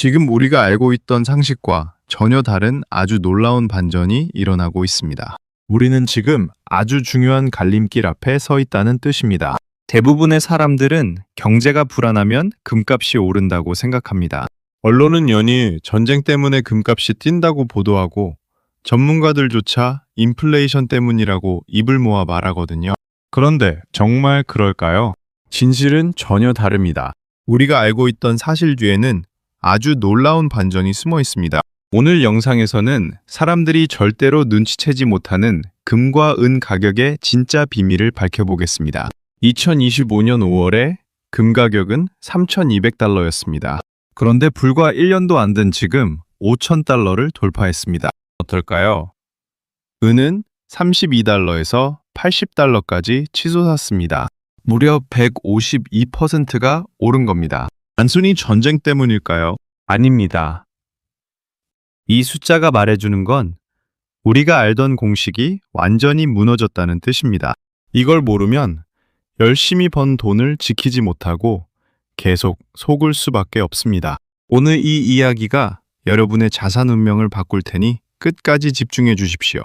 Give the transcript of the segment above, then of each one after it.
지금 우리가 알고 있던 상식과 전혀 다른 아주 놀라운 반전이 일어나고 있습니다. 우리는 지금 아주 중요한 갈림길 앞에 서 있다는 뜻입니다. 대부분의 사람들은 경제가 불안하면 금값이 오른다고 생각합니다. 언론은 연일 전쟁 때문에 금값이 뛴다고 보도하고 전문가들조차 인플레이션 때문이라고 입을 모아 말하거든요. 그런데 정말 그럴까요? 진실은 전혀 다릅니다. 우리가 알고 있던 사실 뒤에는 아주 놀라운 반전이 숨어 있습니다. 오늘 영상에서는 사람들이 절대로 눈치채지 못하는 금과 은 가격의 진짜 비밀을 밝혀보겠습니다. 2025년 5월에 금 가격은 3,200달러였습니다. 그런데 불과 1년도 안 된 지금 5,000달러를 돌파했습니다. 어떨까요? 은은 32달러에서 80달러까지 치솟았습니다. 무려 152%가 오른 겁니다. 단순히 전쟁 때문일까요? 아닙니다. 이 숫자가 말해주는 건 우리가 알던 공식이 완전히 무너졌다는 뜻입니다. 이걸 모르면 열심히 번 돈을 지키지 못하고 계속 속을 수밖에 없습니다. 오늘 이 이야기가 여러분의 자산 운명을 바꿀 테니 끝까지 집중해 주십시오.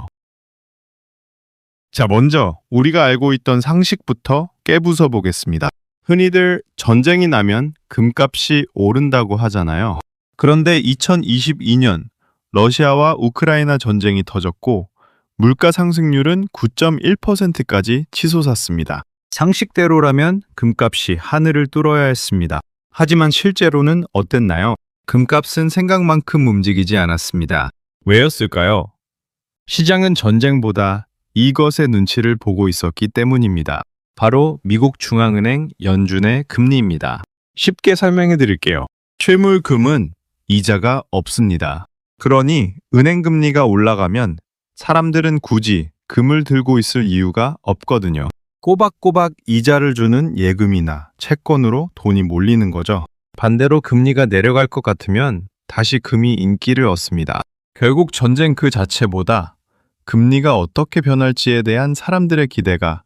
자, 먼저 우리가 알고 있던 상식부터 깨부숴 보겠습니다. 흔히들 전쟁이 나면 금값이 오른다고 하잖아요. 그런데 2022년 러시아와 우크라이나 전쟁이 터졌고 물가 상승률은 9.1%까지 치솟았습니다. 상식대로라면 금값이 하늘을 뚫어야 했습니다. 하지만 실제로는 어땠나요? 금값은 생각만큼 움직이지 않았습니다. 왜였을까요? 시장은 전쟁보다 이것의 눈치를 보고 있었기 때문입니다. 바로 미국 중앙은행 연준의 금리입니다. 쉽게 설명해 드릴게요. 최물금은 이자가 없습니다. 그러니 은행 금리가 올라가면 사람들은 굳이 금을 들고 있을 이유가 없거든요. 꼬박꼬박 이자를 주는 예금이나 채권으로 돈이 몰리는 거죠. 반대로 금리가 내려갈 것 같으면 다시 금이 인기를 얻습니다. 결국 전쟁 그 자체보다 금리가 어떻게 변할지에 대한 사람들의 기대가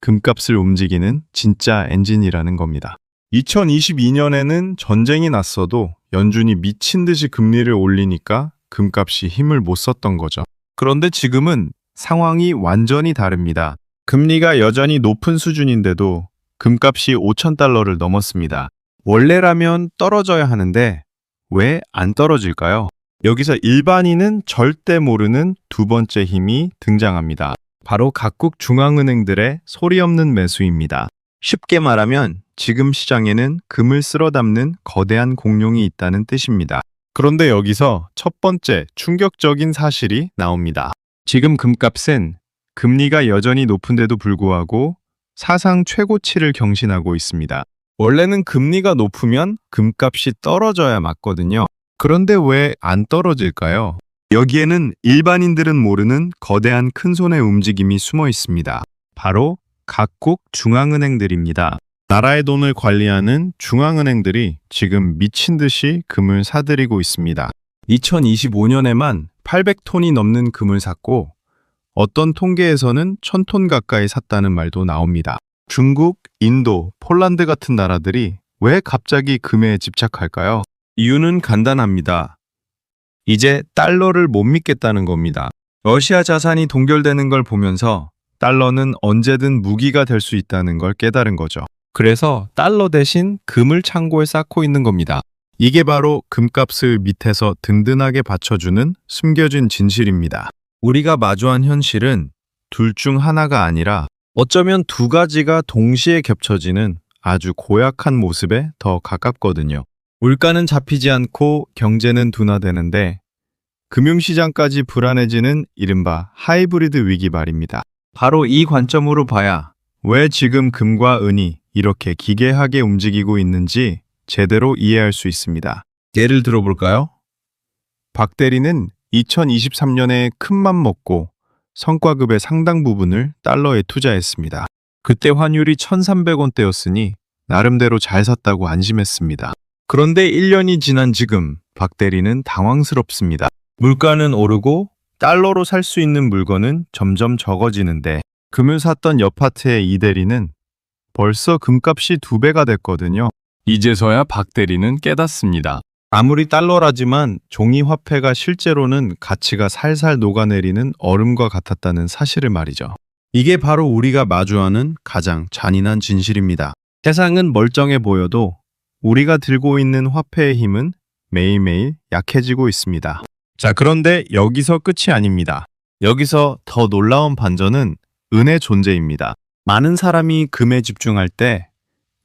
금값을 움직이는 진짜 엔진이라는 겁니다. 2022년에는 전쟁이 났어도 연준이 미친 듯이 금리를 올리니까 금값이 힘을 못 썼던 거죠. 그런데 지금은 상황이 완전히 다릅니다. 금리가 여전히 높은 수준인데도 금값이 5,000달러를 넘었습니다. 원래라면 떨어져야 하는데 왜 안 떨어질까요? 여기서 일반인은 절대 모르는 두 번째 힘이 등장합니다. 바로 각국 중앙은행들의 소리 없는 매수입니다. 쉽게 말하면 지금 시장에는 금을 쓸어 담는 거대한 공룡이 있다는 뜻입니다. 그런데 여기서 첫 번째 충격적인 사실이 나옵니다. 지금 금값은 금리가 여전히 높은데도 불구하고 사상 최고치를 경신하고 있습니다. 원래는 금리가 높으면 금값이 떨어져야 맞거든요. 그런데 왜 안 떨어질까요? 여기에는 일반인들은 모르는 거대한 큰손의 움직임이 숨어 있습니다. 바로 각국 중앙은행들입니다. 나라의 돈을 관리하는 중앙은행들이 지금 미친 듯이 금을 사들이고 있습니다. 2025년에만 800톤이 넘는 금을 샀고 어떤 통계에서는 1000톤 가까이 샀다는 말도 나옵니다. 중국, 인도, 폴란드 같은 나라들이 왜 갑자기 금에 집착할까요? 이유는 간단합니다. 이제 달러를 못 믿겠다는 겁니다. 러시아 자산이 동결되는 걸 보면서 달러는 언제든 무기가 될 수 있다는 걸 깨달은 거죠. 그래서 달러 대신 금을 창고에 쌓고 있는 겁니다. 이게 바로 금값을 밑에서 든든하게 받쳐주는 숨겨진 진실입니다. 우리가 마주한 현실은 둘 중 하나가 아니라 어쩌면 두 가지가 동시에 겹쳐지는 아주 고약한 모습에 더 가깝거든요. 물가는 잡히지 않고 경제는 둔화되는데 금융시장까지 불안해지는 이른바 하이브리드 위기 말입니다. 바로 이 관점으로 봐야 왜 지금 금과 은이 이렇게 기괴하게 움직이고 있는지 제대로 이해할 수 있습니다. 예를 들어볼까요? 박 대리는 2023년에 큰맘 먹고 성과급의 상당 부분을 달러에 투자했습니다. 그때 환율이 1,300원대였으니 나름대로 잘 샀다고 안심했습니다. 그런데 1년이 지난 지금 박 대리는 당황스럽습니다. 물가는 오르고 달러로 살 수 있는 물건은 점점 적어지는데 금을 샀던 옆 파트의 이 대리는 벌써 금값이 2배가 됐거든요. 이제서야 박 대리는 깨닫습니다. 아무리 달러라지만 종이 화폐가 실제로는 가치가 살살 녹아내리는 얼음과 같았다는 사실을 말이죠. 이게 바로 우리가 마주하는 가장 잔인한 진실입니다. 세상은 멀쩡해 보여도 우리가 들고 있는 화폐의 힘은 매일매일 약해지고 있습니다. 자, 그런데 여기서 끝이 아닙니다. 여기서 더 놀라운 반전은 은의 존재입니다. 많은 사람이 금에 집중할 때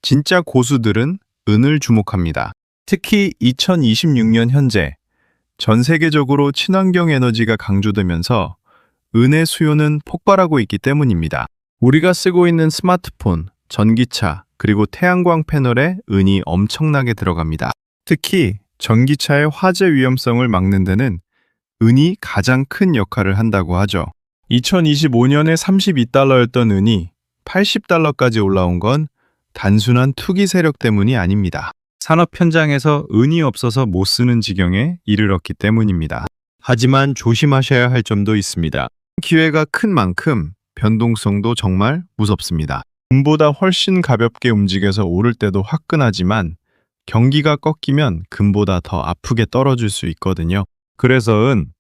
진짜 고수들은 은을 주목합니다. 특히 2026년 현재 전 세계적으로 친환경 에너지가 강조되면서 은의 수요는 폭발하고 있기 때문입니다. 우리가 쓰고 있는 스마트폰, 전기차, 그리고 태양광 패널에 은이 엄청나게 들어갑니다. 특히 전기차의 화재 위험성을 막는 데는 은이 가장 큰 역할을 한다고 하죠. 2025년에 32달러였던 은이 80달러까지 올라온 건 단순한 투기 세력 때문이 아닙니다. 산업 현장에서 은이 없어서 못 쓰는 지경에 이르렀기 때문입니다. 하지만 조심하셔야 할 점도 있습니다. 기회가 큰 만큼 변동성도 정말 무섭습니다. 금보다 훨씬 가볍게 움직여서 오를 때도 화끈하지만 경기가 꺾이면 금보다 더 아프게 떨어질 수 있거든요. 그래서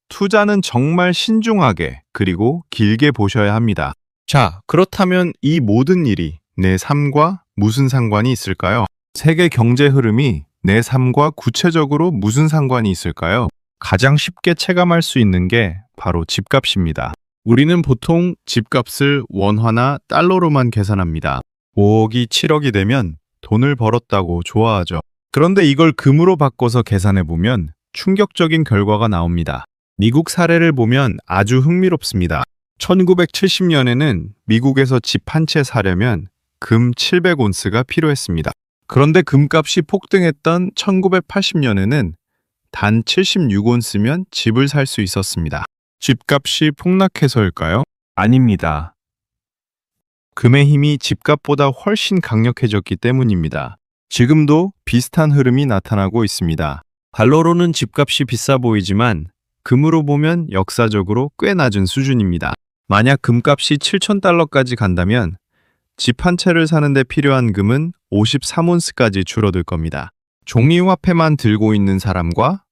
투자는 정말 신중하게 그리고 길게 보셔야 합니다. 자, 그렇다면 이 모든 일이 내 삶과 무슨 상관이 있을까요? 세계 경제 흐름이 내 삶과 구체적으로 무슨 상관이 있을까요? 가장 쉽게 체감할 수 있는 게 바로 집값입니다. 우리는 보통 집값을 원화나 달러로만 계산합니다. 5억이 7억이 되면 돈을 벌었다고 좋아하죠. 그런데 이걸 금으로 바꿔서 계산해보면 충격적인 결과가 나옵니다. 미국 사례를 보면 아주 흥미롭습니다. 1970년에는 미국에서 집 한 채 사려면 금 700온스가 필요했습니다. 그런데 금값이 폭등했던 1980년에는 단 76온스면 집을 살 수 있었습니다. 집값이 폭락해서일까요? 아닙니다. 금의 힘이 집값보다 훨씬 강력해졌기 때문입니다. 지금도 비슷한 흐름이 나타나고 있습니다. 달러로는 집값이 비싸 보이지만 금으로 보면 역사적으로 꽤 낮은 수준입니다. 만약 금값이 7,000달러까지 간다면 집 한 채를 사는데 필요한 금은 53온스까지 줄어들 겁니다. 종이화폐만 들고 있는 사람과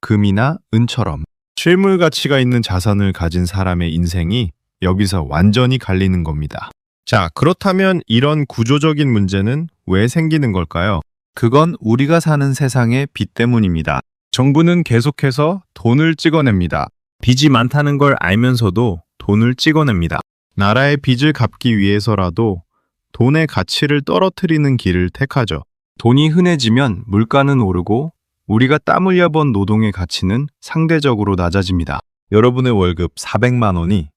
금이나 은처럼 실물 가치가 있는 자산을 가진 사람의 인생이 여기서 완전히 갈리는 겁니다. 자, 그렇다면 이런 구조적인 문제는 왜 생기는 걸까요? 그건 우리가 사는 세상의 빚 때문입니다. 정부는 계속해서 돈을 찍어냅니다. 빚이 많다는 걸 알면서도 돈을 찍어냅니다. 나라의 빚을 갚기 위해서라도 돈의 가치를 떨어뜨리는 길을 택하죠. 돈이 흔해지면 물가는 오르고 우리가 땀 흘려 번 노동의 가치는 상대적으로 낮아집니다. 여러분의 월급 400만 원이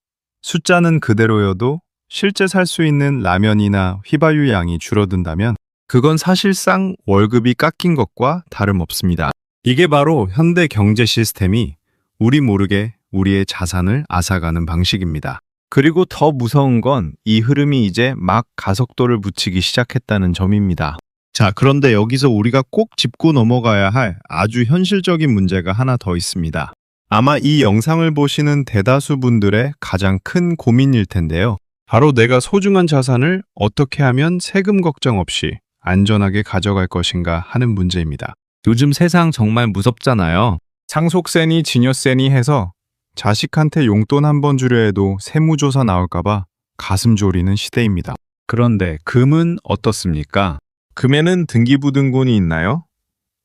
숫자는 그대로여도 실제 살 수 있는 라면이나 휘발유 양이 줄어든다면 그건 사실상 월급이 깎인 것과 다름없습니다. 이게 바로 현대 경제 시스템이 우리 모르게 우리의 자산을 앗아가는 방식입니다. 그리고 더 무서운 건 이 흐름이 이제 막 가속도를 붙이기 시작했다는 점입니다. 자, 그런데 여기서 우리가 꼭 짚고 넘어가야 할 아주 현실적인 문제가 하나 더 있습니다. 아마 이 영상을 보시는 대다수 분들의 가장 큰 고민일 텐데요. 바로 내가 소중한 자산을 어떻게 하면 세금 걱정 없이 안전하게 가져갈 것인가 하는 문제입니다. 요즘 세상 정말 무섭잖아요. 상속세니 증여세니 해서 자식한테 용돈 한 번 주려 해도 세무조사 나올까봐 가슴 졸이는 시대입니다. 그런데 금은 어떻습니까? 금에는 등기부등본이 있나요?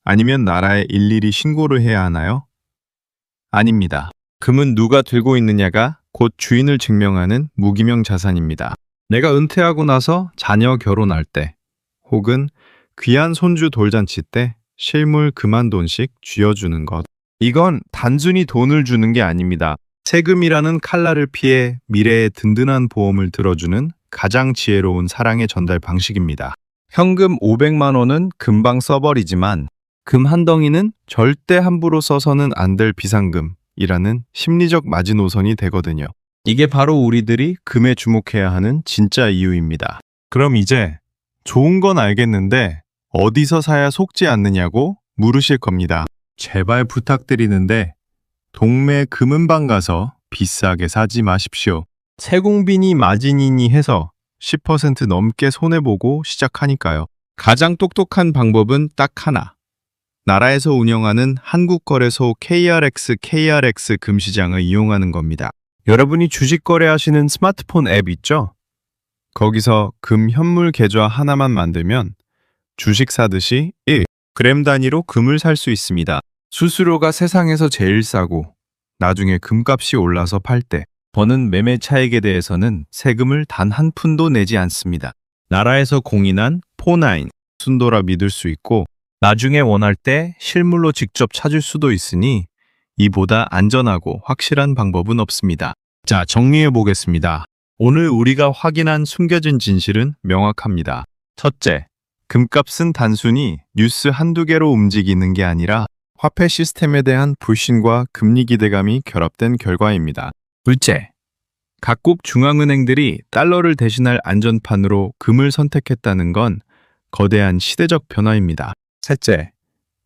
아니면 나라에 일일이 신고를 해야 하나요? 아닙니다. 금은 누가 들고 있느냐가 곧 주인을 증명하는 무기명 자산입니다. 내가 은퇴하고 나서 자녀 결혼할 때 혹은 귀한 손주 돌잔치 때 실물 금 한 돈씩 쥐어주는 것. 이건 단순히 돈을 주는 게 아닙니다. 세금이라는 칼날을 피해 미래의 든든한 보험을 들어주는 가장 지혜로운 사랑의 전달 방식입니다. 현금 500만 원은 금방 써버리지만 금 한 덩이는 절대 함부로 써서는 안 될 비상금이라는 심리적 마지노선이 되거든요. 이게 바로 우리들이 금에 주목해야 하는 진짜 이유입니다. 그럼 이제 좋은 건 알겠는데 어디서 사야 속지 않느냐고 물으실 겁니다. 제발 부탁드리는데 동네 금은방 가서 비싸게 사지 마십시오. 세공비니 마진이니 해서 10% 넘게 손해보고 시작하니까요. 가장 똑똑한 방법은 딱 하나. 나라에서 운영하는 한국거래소 KRX 금시장을 이용하는 겁니다. 여러분이 주식 거래하시는 스마트폰 앱 있죠? 거기서 금 현물 계좌 하나만 만들면 주식 사듯이 1g 단위로 금을 살 수 있습니다. 수수료가 세상에서 제일 싸고 나중에 금값이 올라서 팔 때 버는 매매 차익에 대해서는 세금을 단 한 푼도 내지 않습니다. 나라에서 공인한 포나인 순도라 믿을 수 있고 나중에 원할 때 실물로 직접 찾을 수도 있으니 이보다 안전하고 확실한 방법은 없습니다. 자, 정리해 보겠습니다. 오늘 우리가 확인한 숨겨진 진실은 명확합니다. 첫째, 금값은 단순히 뉴스 한두 개로 움직이는 게 아니라 화폐 시스템에 대한 불신과 금리 기대감이 결합된 결과입니다. 둘째, 각국 중앙은행들이 달러를 대신할 안전판으로 금을 선택했다는 건 거대한 시대적 변화입니다. 셋째,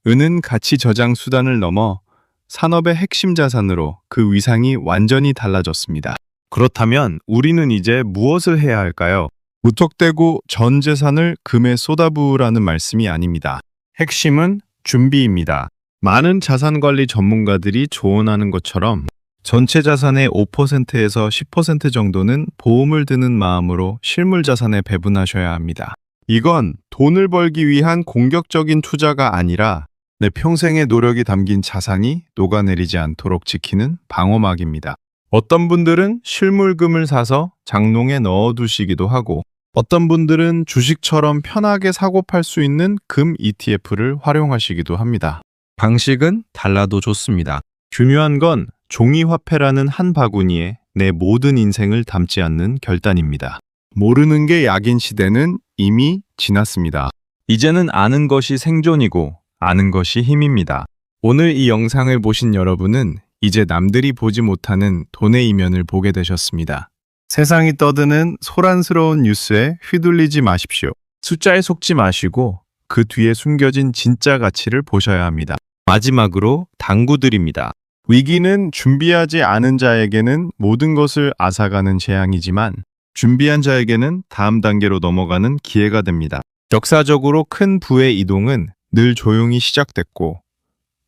은은 가치 저장 수단을 넘어 산업의 핵심 자산으로 그 위상이 완전히 달라졌습니다. 그렇다면 우리는 이제 무엇을 해야 할까요? 무턱대고 전 재산을 금에 쏟아부으라는 말씀이 아닙니다. 핵심은 준비입니다. 많은 자산관리 전문가들이 조언하는 것처럼 전체 자산의 5%에서 10% 정도는 보험을 드는 마음으로 실물 자산에 배분하셔야 합니다. 이건 돈을 벌기 위한 공격적인 투자가 아니라 내 평생의 노력이 담긴 자산이 녹아내리지 않도록 지키는 방어막입니다. 어떤 분들은 실물금을 사서 장롱에 넣어두시기도 하고 어떤 분들은 주식처럼 편하게 사고 팔 수 있는 금 ETF를 활용하시기도 합니다. 방식은 달라도 좋습니다. 중요한 건 종이화폐라는 한 바구니에 내 모든 인생을 담지 않는 결단입니다. 모르는 게 약인 시대는 이미 지났습니다. 이제는 아는 것이 생존이고 아는 것이 힘입니다. 오늘 이 영상을 보신 여러분은 이제 남들이 보지 못하는 돈의 이면을 보게 되셨습니다. 세상이 떠드는 소란스러운 뉴스에 휘둘리지 마십시오. 숫자에 속지 마시고 그 뒤에 숨겨진 진짜 가치를 보셔야 합니다. 마지막으로 당부드립니다. 위기는 준비하지 않은 자에게는 모든 것을 앗아가는 재앙이지만 준비한 자에게는 다음 단계로 넘어가는 기회가 됩니다. 역사적으로 큰 부의 이동은 늘 조용히 시작됐고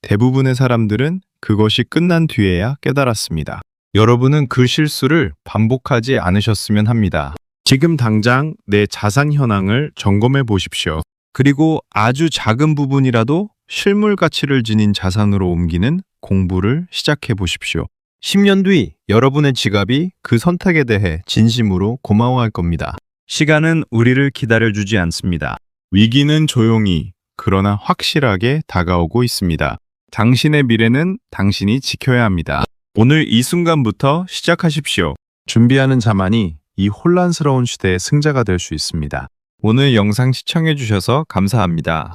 대부분의 사람들은 그것이 끝난 뒤에야 깨달았습니다. 여러분은 그 실수를 반복하지 않으셨으면 합니다. 지금 당장 내 자산 현황을 점검해 보십시오. 그리고 아주 작은 부분이라도 실물 가치를 지닌 자산으로 옮기는 공부를 시작해 보십시오. 10년 뒤 여러분의 지갑이 그 선택에 대해 진심으로 고마워할 겁니다. 시간은 우리를 기다려주지 않습니다. 위기는 조용히 그러나 확실하게 다가오고 있습니다. 당신의 미래는 당신이 지켜야 합니다. 오늘 이 순간부터 시작하십시오. 준비하는 자만이 이 혼란스러운 시대의 승자가 될 수 있습니다. 오늘 영상 시청해 주셔서 감사합니다.